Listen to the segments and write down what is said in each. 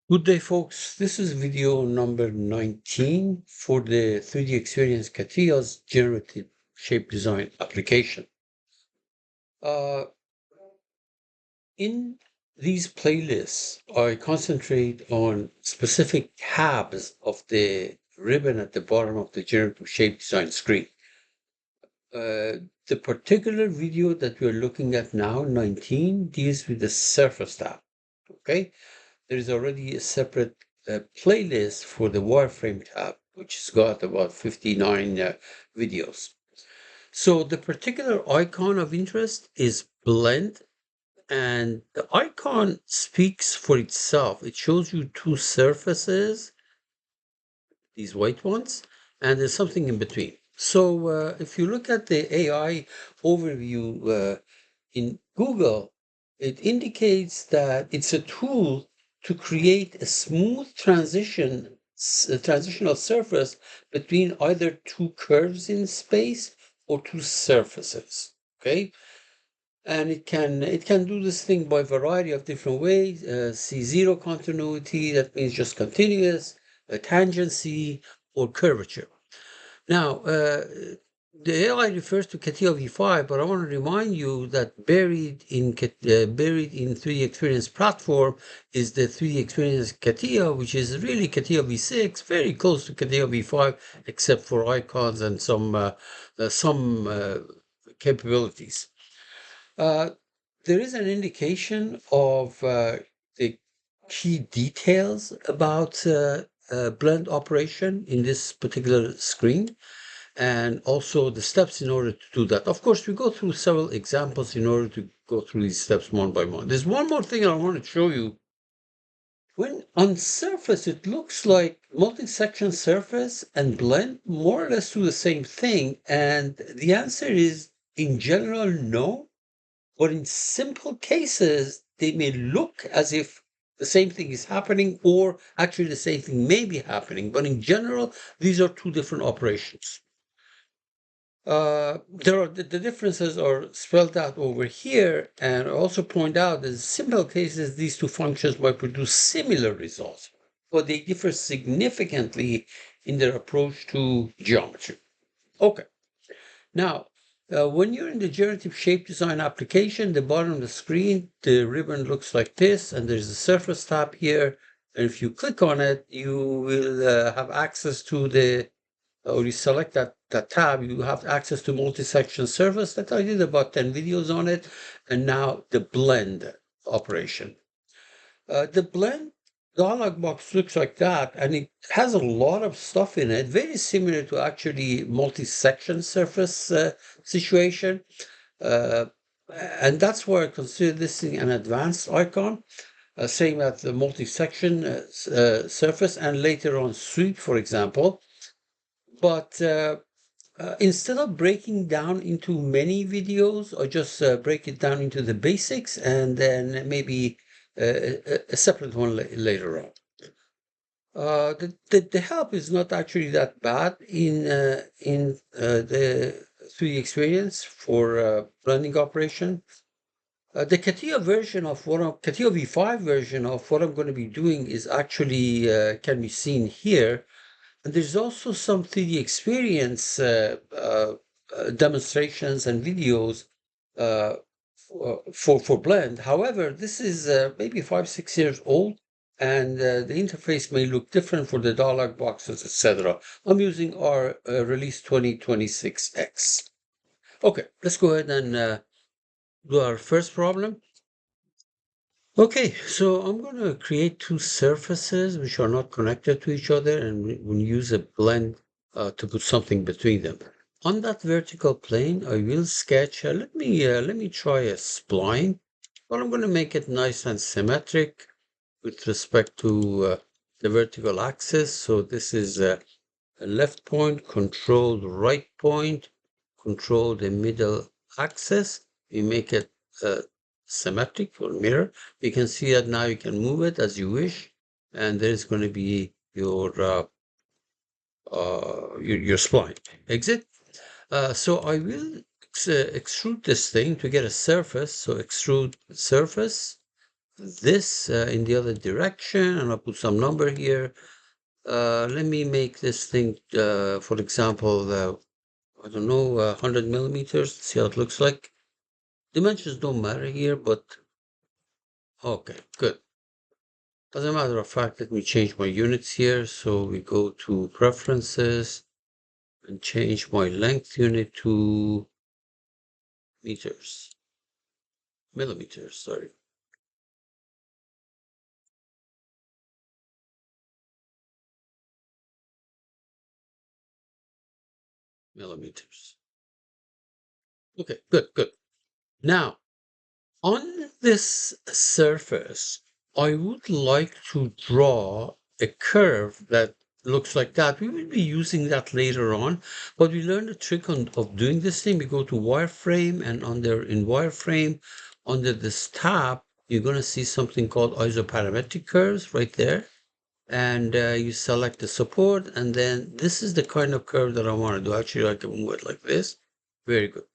Good day, folks. This is video number 19 for the 3D Experience CATIA's generative shape design application. In these playlists, I concentrate on specific tabs of the ribbon at the bottom of the generative shape design screen. The particular video that we're looking at now, 19, deals with the surface tab. Okay, there is already a separate playlist for the wireframe tab, which has got about 59 videos. So the particular icon of interest is blend, and the icon speaks for itself. It shows you two surfaces, these white ones, and there's something in between. So if you look at the AI overview in Google, it indicates that it's a tool to create a smooth transitional surface between either two curves in space or two surfaces. Okay, and it can do this thing by a variety of different ways. C0 continuity, that means just continuous, tangency, or curvature. Now, the AI refers to CATIA v5, but I want to remind you that buried in 3D Experience platform is the 3D Experience CATIA, which is really CATIA v6, very close to CATIA v5, except for icons and some capabilities. There is an indication of the key details about blend operation in this particular screen, and also the steps in order to do that. Of course, we go through several examples in order to go through these steps one by one. There's one more thing I want to show you. When on surface, it looks like multi-section surface and blend more or less do the same thing. And the answer is, in general, no. But in simple cases, they may look as if the same thing is happening, or actually the same thing may be happening. But in general, these are two different operations. The differences are spelled out over here, and I also point out that in simple cases, these two functions might produce similar results, but they differ significantly in their approach to geometry. Okay, now, when you're in the generative shape design application, the bottom of the screen, the ribbon looks like this, and there's a surface tab here. And if you click on it, you will have access to or you select that tab, you have access to multi-section surface. That I did about 10 videos on it. And now the blend operation. The blend dialog box looks like that, and it has a lot of stuff in it, very similar to actually multi-section surface situation. And that's why I consider this thing an advanced icon, same as the multi-section surface, and later on sweep, for example. But instead of breaking down into many videos, I just break it down into the basics, and then maybe a separate one later on. The help is not actually that bad in the 3D experience for blending operation. The CATIA version of CATIA v5 version of what I'm going to be doing is actually can be seen here. And there's also some 3D experience demonstrations and videos for blend. However, this is maybe 5-6 years old, and the interface may look different for the dialog boxes, etc. I'm using our release 2026x. Okay, let's go ahead and do our first problem. Okay, so I'm going to create two surfaces which are not connected to each other, and we'll use a blend to put something between them. On that vertical plane, I will sketch. Let me try a spline, but I'm going to make it nice and symmetric with respect to the vertical axis. So this is a left point, control the right point, control the middle axis. We make it symmetric or mirror. You can see that now you can move it as you wish, and there's going to be your spline. Exit. So I will extrude this thing to get a surface. So extrude surface, this in the other direction, and I'll put some number here. Let me make this thing, for example, I don't know, 100 millimeters. See how it looks like. Dimensions don't matter here, but okay, good. As a matter of fact, let me change my units here. So we go to preferences and change my length unit to millimeters, sorry. Millimeters. Okay, good, good. Now, on this surface, I would like to draw a curve that looks like that. We will be using that later on, but we learned a trick of doing this thing. We go to wireframe, and in wireframe, under this tab, you're going to see something called isoparametric curves right there. And you select the support, and then this is the kind of curve that I want to do. Actually, I can move it like this. Very good.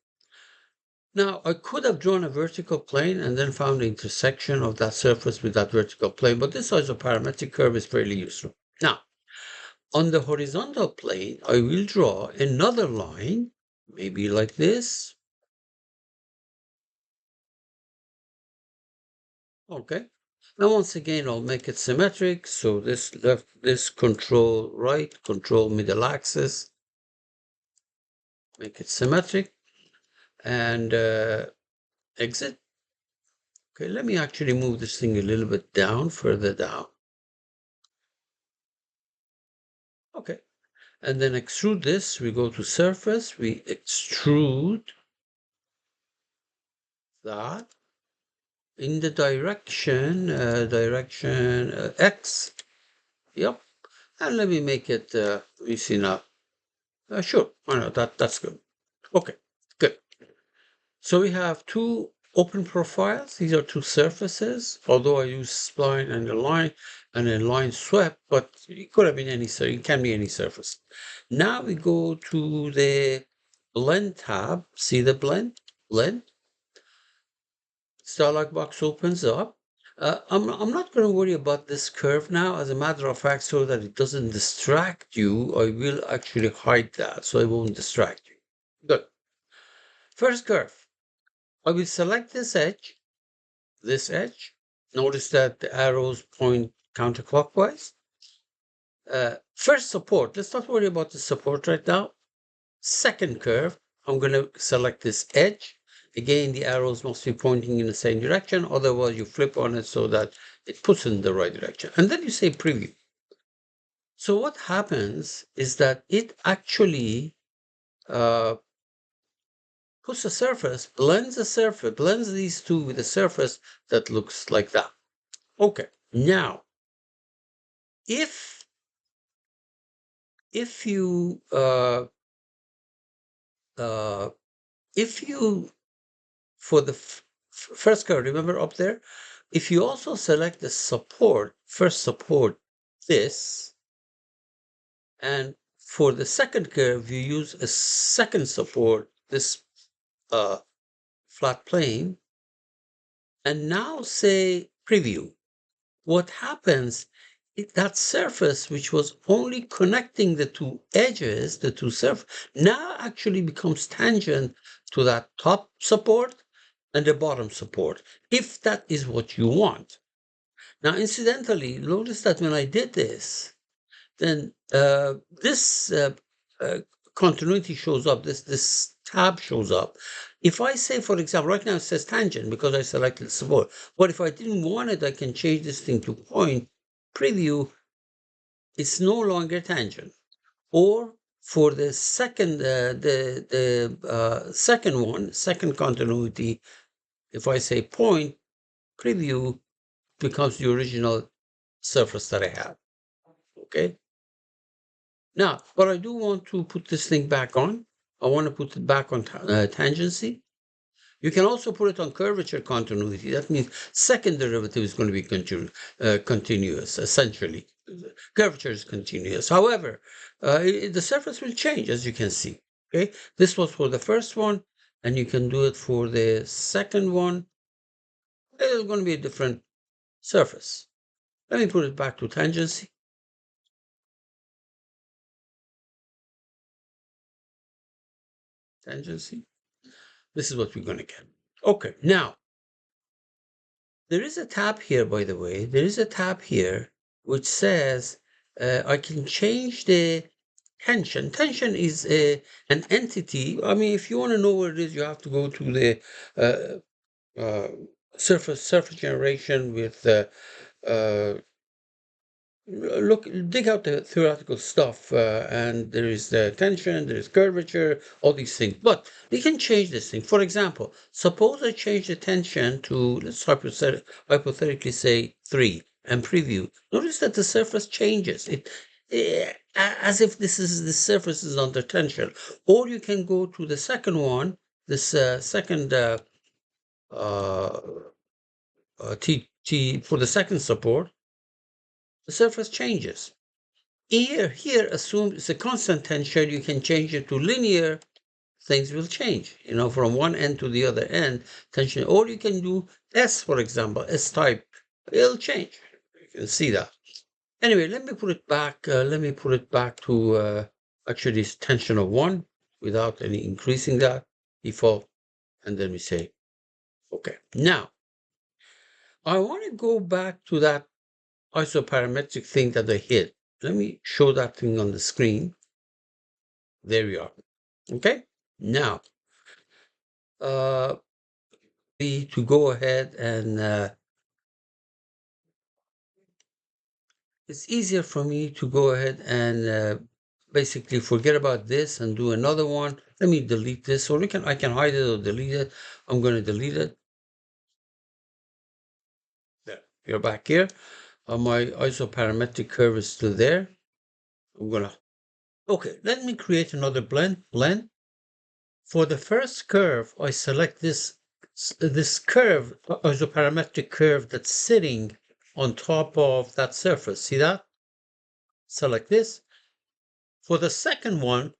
Now, I could have drawn a vertical plane and then found the intersection of that surface with that vertical plane, but this isoparametric curve is fairly useful. Now, on the horizontal plane, I will draw another line, maybe like this. Okay. Now, once again, I'll make it symmetric. So this left, this control right, control middle axis, make it symmetric, and exit. Okay, let me actually move this thing a little bit down, further down. Okay, and then extrude this. We go to surface, we extrude that in the direction X. Yep, and let me make it, we see now. Sure, why not? That's good. Okay, good. So we have two open profiles. These are two surfaces, although I use spline and a line swept, but it could have been any, it can be any surface. Now we go to the blend tab. See the blend? Dialog box opens up. I'm not going to worry about this curve now. As a matter of fact, so that it doesn't distract you, I will actually hide that, so I won't distract you. Good. First curve. I will select this edge. Notice that the arrows point counterclockwise. First support. Let's not worry about the support right now. Second curve. I'm going to select this edge. Again, the arrows must be pointing in the same direction. Otherwise, you flip on it so that it puts in the right direction. And then you say preview. So what happens is that it actually puts a surface, blends these two with a surface that looks like that. Okay, now, if you for the first curve, remember up there, if you also select the support, first support this, and for the second curve, you use a second support, this flat plane, and now say preview. What happens, that surface, which was only connecting the two edges, the two surfaces, now actually becomes tangent to that top support and the bottom support, if that is what you want. Now, incidentally, notice that when I did this, then this continuity shows up, this tab shows up. If I say, for example, right now it says tangent because I selected support, but if I didn't want it, I can change this thing to point, preview, it's no longer tangent. Or for the second, second continuity, if I say point, preview becomes the original surface that I have. Okay. Now, but I do want to put this thing back on. I want to put it back on tangency. You can also put it on curvature continuity. That means second derivative is going to be continuous, essentially. Curvature is continuous. However, the surface will change, as you can see. Okay, this was for the first one, and you can do it for the second one. It's going to be different. surface. Let me put it back to tangency. Tangency. This is what we're going to get. Okay, now, there is a tab here, by the way. There is a tab here which says I can change the tension. Tension is an entity. I mean, if you want to know what it is, you have to go to the uh, surface generation with look, dig out the theoretical stuff, and there is the tension, there is curvature, all these things. But we can change this thing. For example, suppose I change the tension to, let's hypothetically say 3 and preview. Notice that the surface changes. As if the surface is under tension. Or you can go to the second one, this second T for the second support, the surface changes. Here, assume it's a constant tension, you can change it to linear, things will change, from one end to the other end, tension, or you can do S, for example, S-type, it'll change. You can see that. Anyway, let me put it back to actually this tension of 1 without any increasing that, default, and then we say, okay. Now, I want to go back to that isoparametric thing that I hit. Let me show that thing on the screen. There we are. Okay. Now, to go ahead and it's easier for me to go ahead and basically forget about this and do another one. Let me delete this, or I can hide it or delete it. I'm going to delete it. There, you're back here. My isoparametric curve is still there. Okay, let me create another blend. For the first curve, I select this curve, isoparametric curve that's sitting on top of that surface. See that? Select this. For the second one,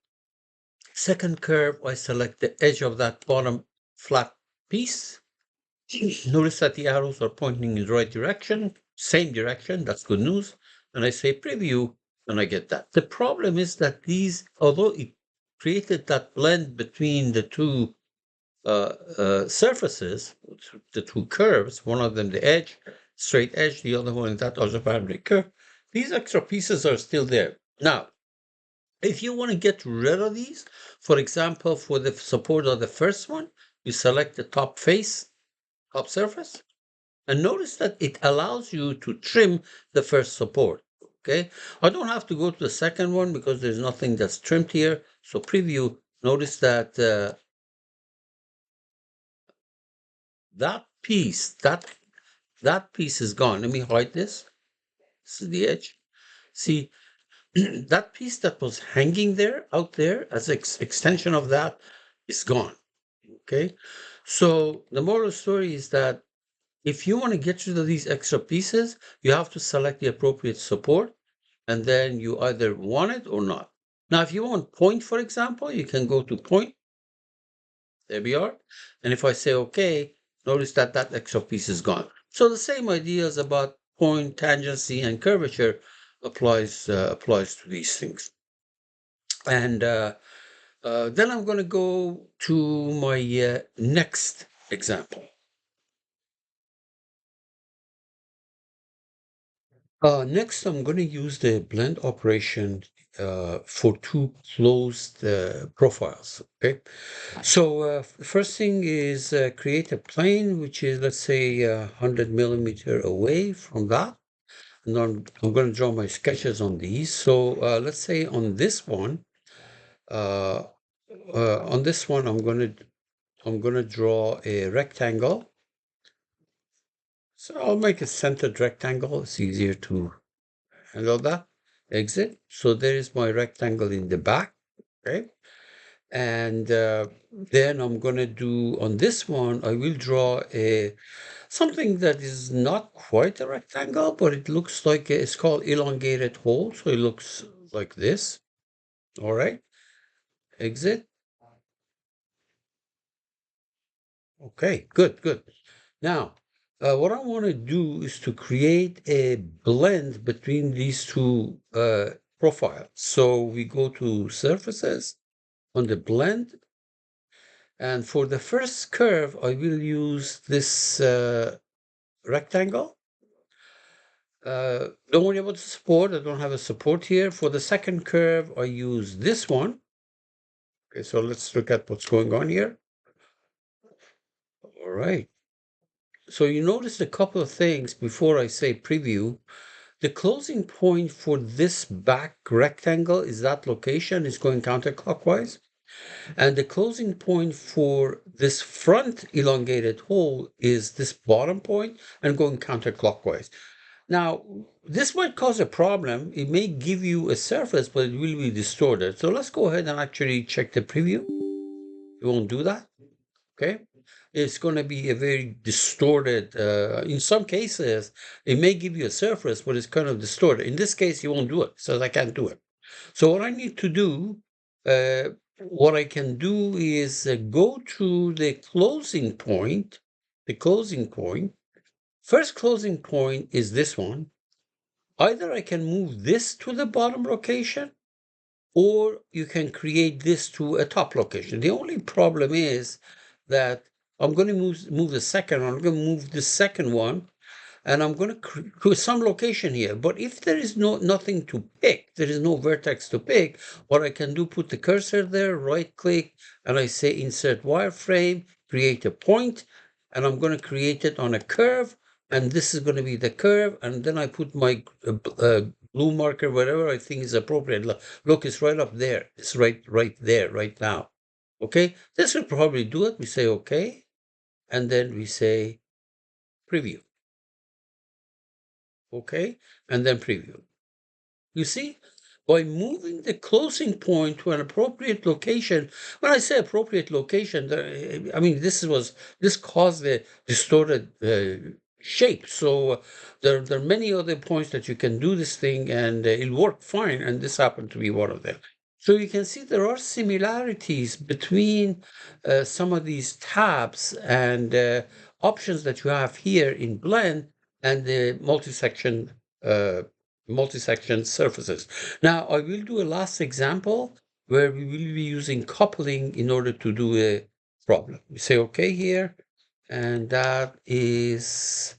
second curve, I select the edge of that bottom flat piece. Notice that the arrows are pointing in the right direction, same direction, that's good news. And I say preview, and I get that. The problem is that these, although it created that blend between the two surfaces, the two curves, one of them the edge, straight edge, the other one that isoparametric curve, these extra pieces are still there. Now, if you want to get rid of these, for example, for the support of the first one, you select the top face, top surface, and notice that it allows you to trim the first support. Okay, I don't have to go to the second one because there's nothing that's trimmed here. So preview, notice that that piece is gone. Let me hide this. This is the edge. See, that piece that was hanging there, out there, as extension of that, is gone. Okay, so the moral of the story is that if you want to get rid of these extra pieces, you have to select the appropriate support, and then you either want it or not. Now, if you want point, for example, you can go to point. There we are. And if I say OK, notice that that extra piece is gone. So the same ideas about point, tangency, and curvature applies to these things. And then I'm going to go to my next example. Next, I'm going to use the blend operation for two closed profiles. Okay, so the first thing is create a plane which is, let's say, 100 millimeter away from that. And I'm going to draw my sketches on these. So let's say on this one, uh, I'm going to draw a rectangle. So I'll make a centered rectangle. It's easier to handle that. Exit. So there is my rectangle in the back. Okay. And then I'm going to do on this one, I will draw something that is not quite a rectangle, but it looks like it's called elongated hole. So it looks like this. All right. Exit. Okay, good. Now, what I want to do is to create a blend between these two profiles. So we go to surfaces on the blend, and for the first curve, I will use this rectangle. Don't worry about the support. I don't have a support here. For the second curve, I use this one. Okay, so let's look at what's going on here. All right. So you notice a couple of things before I say preview. The closing point for this back rectangle is that location. It's going counterclockwise. And the closing point for this front elongated hole is this bottom point and going counterclockwise. Now, this might cause a problem. It may give you a surface, but it will be distorted. So let's go ahead and actually check the preview. It won't do that. Okay. It's going to be a very distorted, in some cases, it may give you a surface, but it's kind of distorted. In this case, you won't do it. So I can't do it. So what I need to do, what I can do is go to the closing point. The closing point. First closing point is this one. Either I can move this to the bottom location, or you can create this to a top location. The only problem is that I'm going to move the second one. I'm going to move the second one, and I'm going to create some location here. But if there is nothing to pick, there is no vertex to pick, what I can do, put the cursor there, right click, and I say insert wireframe, create a point, and I'm going to create it on a curve, and this is going to be the curve, and then I put my blue marker, whatever I think is appropriate. Look, it's right up there. It's right there, right now. Okay, this will probably do it. We say okay, and then we say preview. Okay, and then preview. You see, by moving the closing point to an appropriate location, when I say appropriate location, I mean this caused a distorted shape. So there are many other points that you can do this thing, and it'll work fine. And this happened to be one of them. So you can see there are similarities between some of these tabs and options that you have here in Blend and the multi-section surfaces. Now, I will do a last example where we will be using coupling in order to do a problem. We say okay here, and that is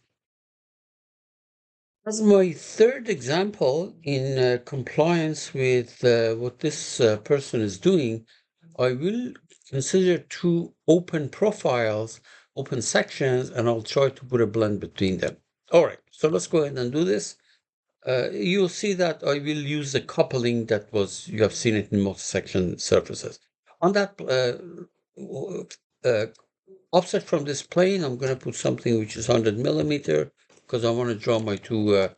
as my third example in compliance with what this person is doing. I will consider two open profiles, open sections, and I'll try to put a blend between them. All right, so let's go ahead and do this. You'll see that I will use the coupling that you have seen it in multi-section surfaces. On that offset from this plane, I'm going to put something which is 100 millimeter because I want to draw my two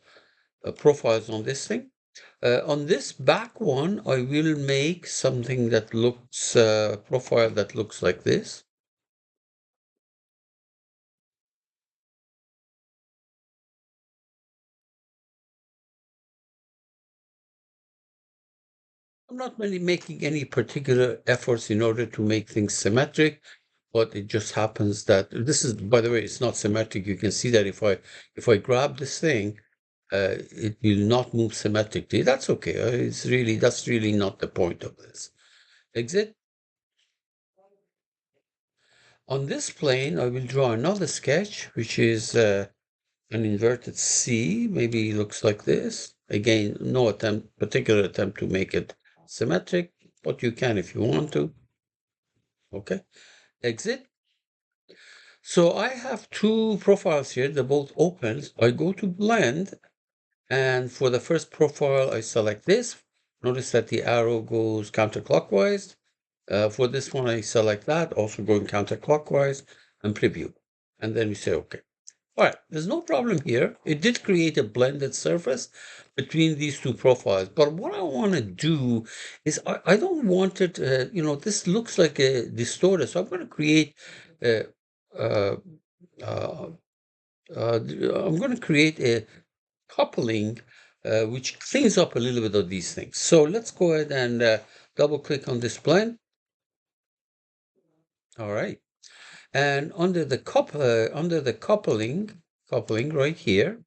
profiles on this thing. On this back one, I will make something that looks, profile that looks like this. I'm not really making any particular efforts in order to make things symmetric, but it just happens that this is, by the way, it's not symmetric. You can see that if I grab this thing, it will not move symmetrically. That's okay. That's really not the point of this. Exit. On this plane, I will draw another sketch, which is an inverted C. Maybe it looks like this. Again, no particular attempt to make it symmetric, but you can if you want to. Okay, exit. So I have two profiles here. They're both open. I go to blend, and for the first profile, I select this. Notice that the arrow goes counterclockwise. For this one, I select that, also going counterclockwise, and preview. And then we say OK. All right, there's no problem here. It did create a blended surface between these two profiles. But what I want to do is I don't want it, this looks like a distorted. So I'm going to create a, uh, uh, I'm going to create a coupling which cleans up a little bit of these things. So let's go ahead and double click on this blend. All right. And under the coupling, coupling right here.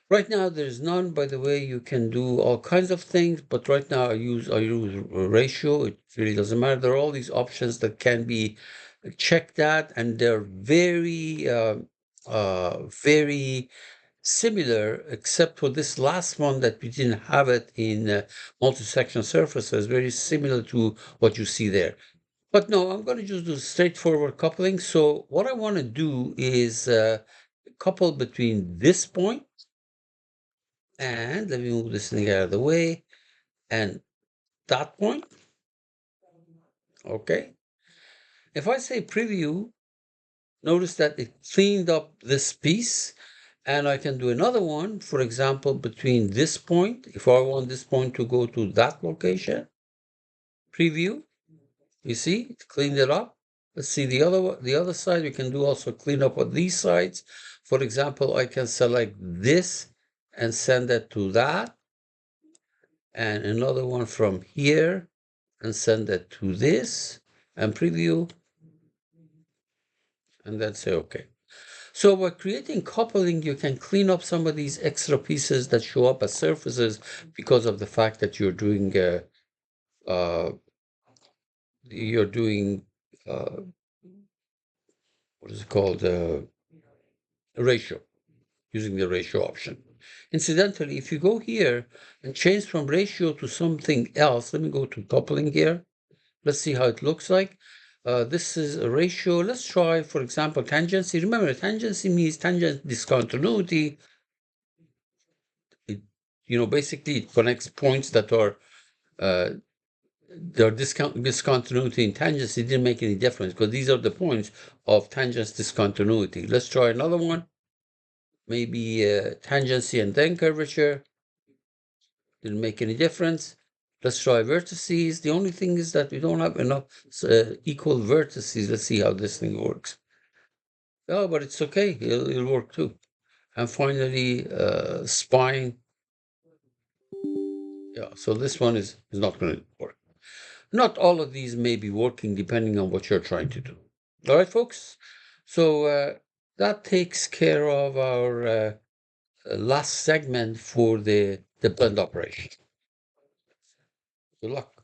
Right now, there's none. By the way, you can do all kinds of things, but right now I use ratio. It really doesn't matter. There are all these options that can be checked at, and they're very similar, except for this last one that we didn't have it in multi-section surfaces. Very similar to what you see there. But no, I'm going to just do straightforward coupling. So what I want to do is couple between this point, and let me move this thing out of the way, and that point. Okay. If I say preview, notice that it cleaned up this piece, and I can do another one, for example, between this point. If I want this point to go to that location, preview, you see, it cleaned it up. Let's see the other side. We can do also clean up on these sides. For example, I can select this and send it to that, and another one from here and send it to this and preview, and then say okay. So by creating coupling, you can clean up some of these extra pieces that show up as surfaces because of the fact that you're doing uh, what is it called, ratio, using the ratio option. Incidentally, if you go here and change from ratio to something else, let me go to coupling here. Let's see how it looks like. This is a ratio. Let's try, for example, tangency. Remember, tangency means tangent discontinuity. It, basically it connects points that are their discontinuity in tangency didn't make any difference because these are the points of tangent discontinuity. Let's try another one. Maybe tangency and then curvature. Didn't make any difference. Let's try vertices. The only thing is that we don't have enough equal vertices. Let's see how this thing works. Oh, but it's okay. It'll work too. And finally, spine. Yeah, so this one is not going to work. Not all of these may be working depending on what you're trying to do. All right, folks? So that takes care of our last segment for the blend operation. Good luck.